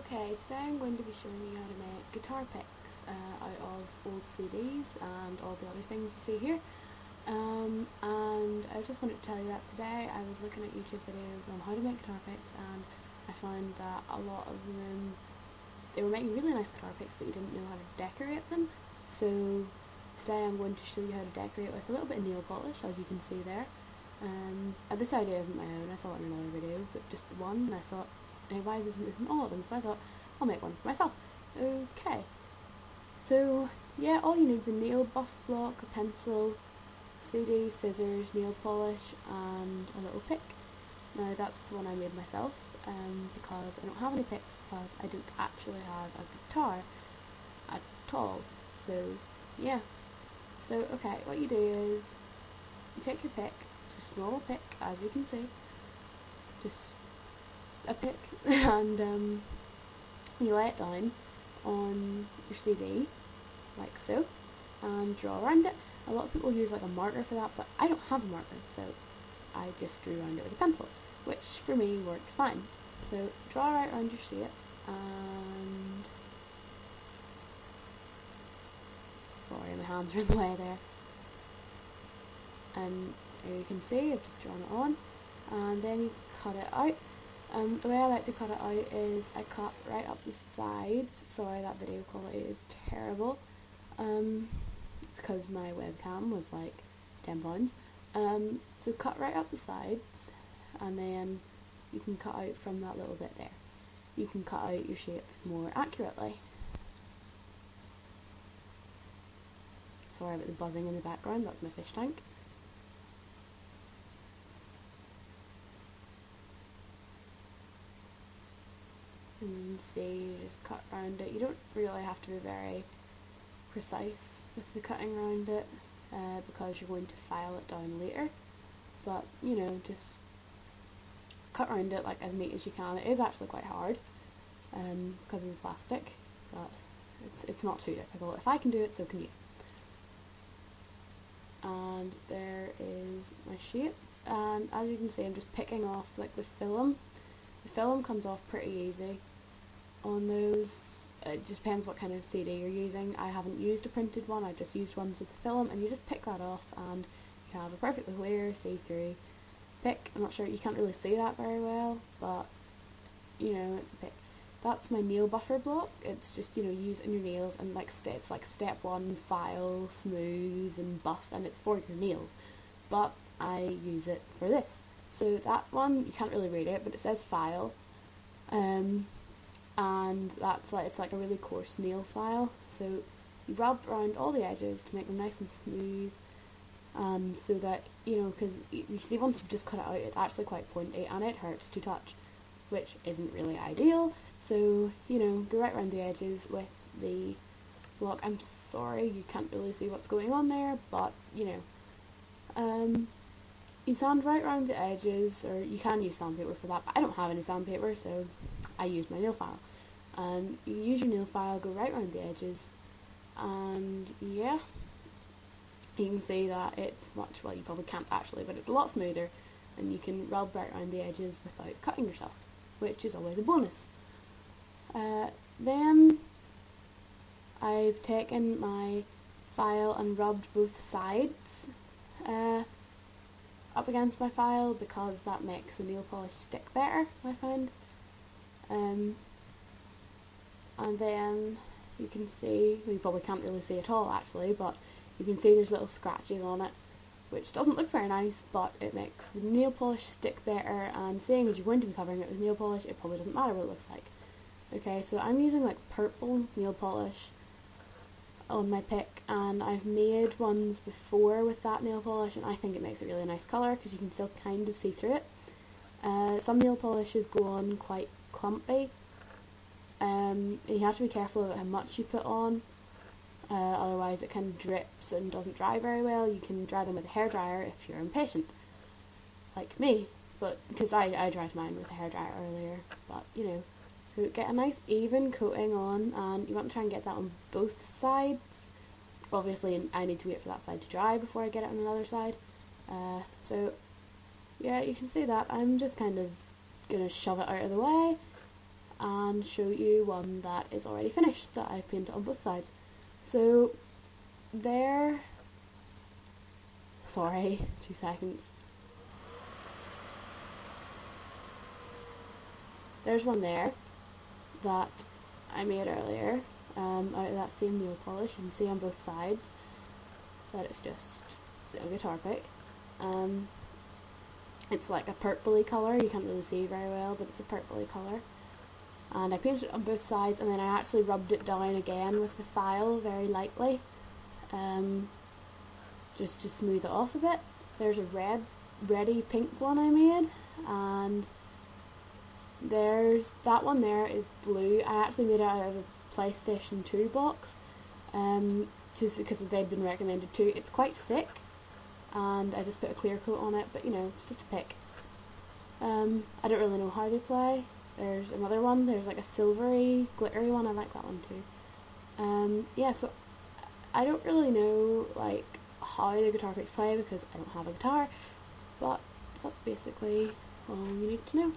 Okay, today I'm going to be showing you how to make guitar picks out of old CDs and all the other things you see here. And I just wanted to tell you that today I was looking at YouTube videos on how to make guitar picks, and I found that a lot of them, they were making really nice guitar picks, but you didn't know how to decorate them. So today I'm going to show you how to decorate with a little bit of nail polish, as you can see there. And this idea isn't my own, I saw it in another video, but just one, and I thought, hey, why isn't all of them? So I thought, I'll make one for myself. Okay, so yeah, all you need is a nail buff block, a pencil, CD, scissors, nail polish, and a little pick. Now that's the one I made myself, because I don't have any picks, because I don't actually have a guitar at all. So yeah, so okay, what you do is you take your pick. It's a small pick, as you can see, just a pick, and you lay it down on your CD, like so, and draw around it. A lot of people use like a marker for that, but I don't have a marker, so I just drew around it with a pencil, which for me works fine. So draw right around your shape, and sorry, my hands are in the way there. And here you can see I've just drawn it on, and then you cut it out. The way I like to cut it out is I cut right up the sides. Sorry, that video quality is terrible. It's because my webcam was like £10. So cut right up the sides, and then you can cut out from that little bit there. You can cut out your shape more accurately. Sorry about the buzzing in the background, that's my fish tank. And you can see, you just cut around it. You don't really have to be very precise with the cutting around it, because you're going to file it down later, but you know, just cut around it like as neat as you can. It is actually quite hard because of the plastic, but it's not too difficult. If I can do it, so can you. And there is my shape, and as you can see, I'm just picking off like the film. The film comes off pretty easy on those. It just depends what kind of CD you're using. I haven't used a printed one, I've just used ones with the film, and you just pick that off and you have a perfectly clear, see-through pick. I'm not sure, you can't really see that very well, but you know, it's a pick. That's my nail buffer block. It's just, you know, use in your nails, and like it's like step 1, file, smooth and buff, and it's for your nails, but I use it for this. So that one, you can't really read it, but it says file, and that's like, it's like a really coarse nail file. So you rub around all the edges to make them nice and smooth, so that, you know, because you see once you've just cut it out, it's actually quite pointy and it hurts to touch, which isn't really ideal. So, you know, go right around the edges with the block. I'm sorry you can't really see what's going on there, but you know, you sand right around the edges, or you can use sandpaper for that, but I don't have any sandpaper, so I use my nail file. And you use your nail file, go right around the edges, and yeah, you can see that it's much, well, you probably can't actually, but it's a lot smoother, and you can rub right around the edges without cutting yourself, which is always a bonus. Then I've taken my file and rubbed both sides up against my file, because that makes the nail polish stick better, I find. And then you can see, well, you probably can't really see at all actually, but you can see there's little scratches on it, which doesn't look very nice, but it makes the nail polish stick better, and seeing as you're going to be covering it with nail polish, it probably doesn't matter what it looks like. Okay, so I'm using like purple nail polish on my pick, and I've made ones before with that nail polish, and I think it makes a really nice colour because you can still kind of see through it. Some nail polishes go on quite clumpy, and you have to be careful about how much you put on, otherwise it kind of drips and doesn't dry very well. You can dry them with a hairdryer if you're impatient, like me, but because I dried mine with a hairdryer earlier, but you know. So get a nice even coating on, and you want to try and get that on both sides. Obviously I need to wait for that side to dry before I get it on another side. So yeah, you can see that I'm just kind of going to shove it out of the way, and show you one that is already finished that I've painted on both sides. So there, sorry, 2 seconds. There's one there that I made earlier out of that same nail polish. You can see on both sides that it's just a guitar pick. It's like a purpley colour, you can't really see very well, but it's a purpley colour. And I painted it on both sides, and then I actually rubbed it down again with the file very lightly, just to smooth it off a bit. There's a reddy pink one I made, and there's that one there is blue. I actually made it out of a PlayStation 2 box, just because they'd been recommended to. It's quite thick, and I just put a clear coat on it, but you know, it's just a pick. I don't really know how they play. There's another one, there's like a silvery, glittery one, I like that one too. Yeah, so I don't really know like how the guitar picks play because I don't have a guitar, but that's basically all you need to know.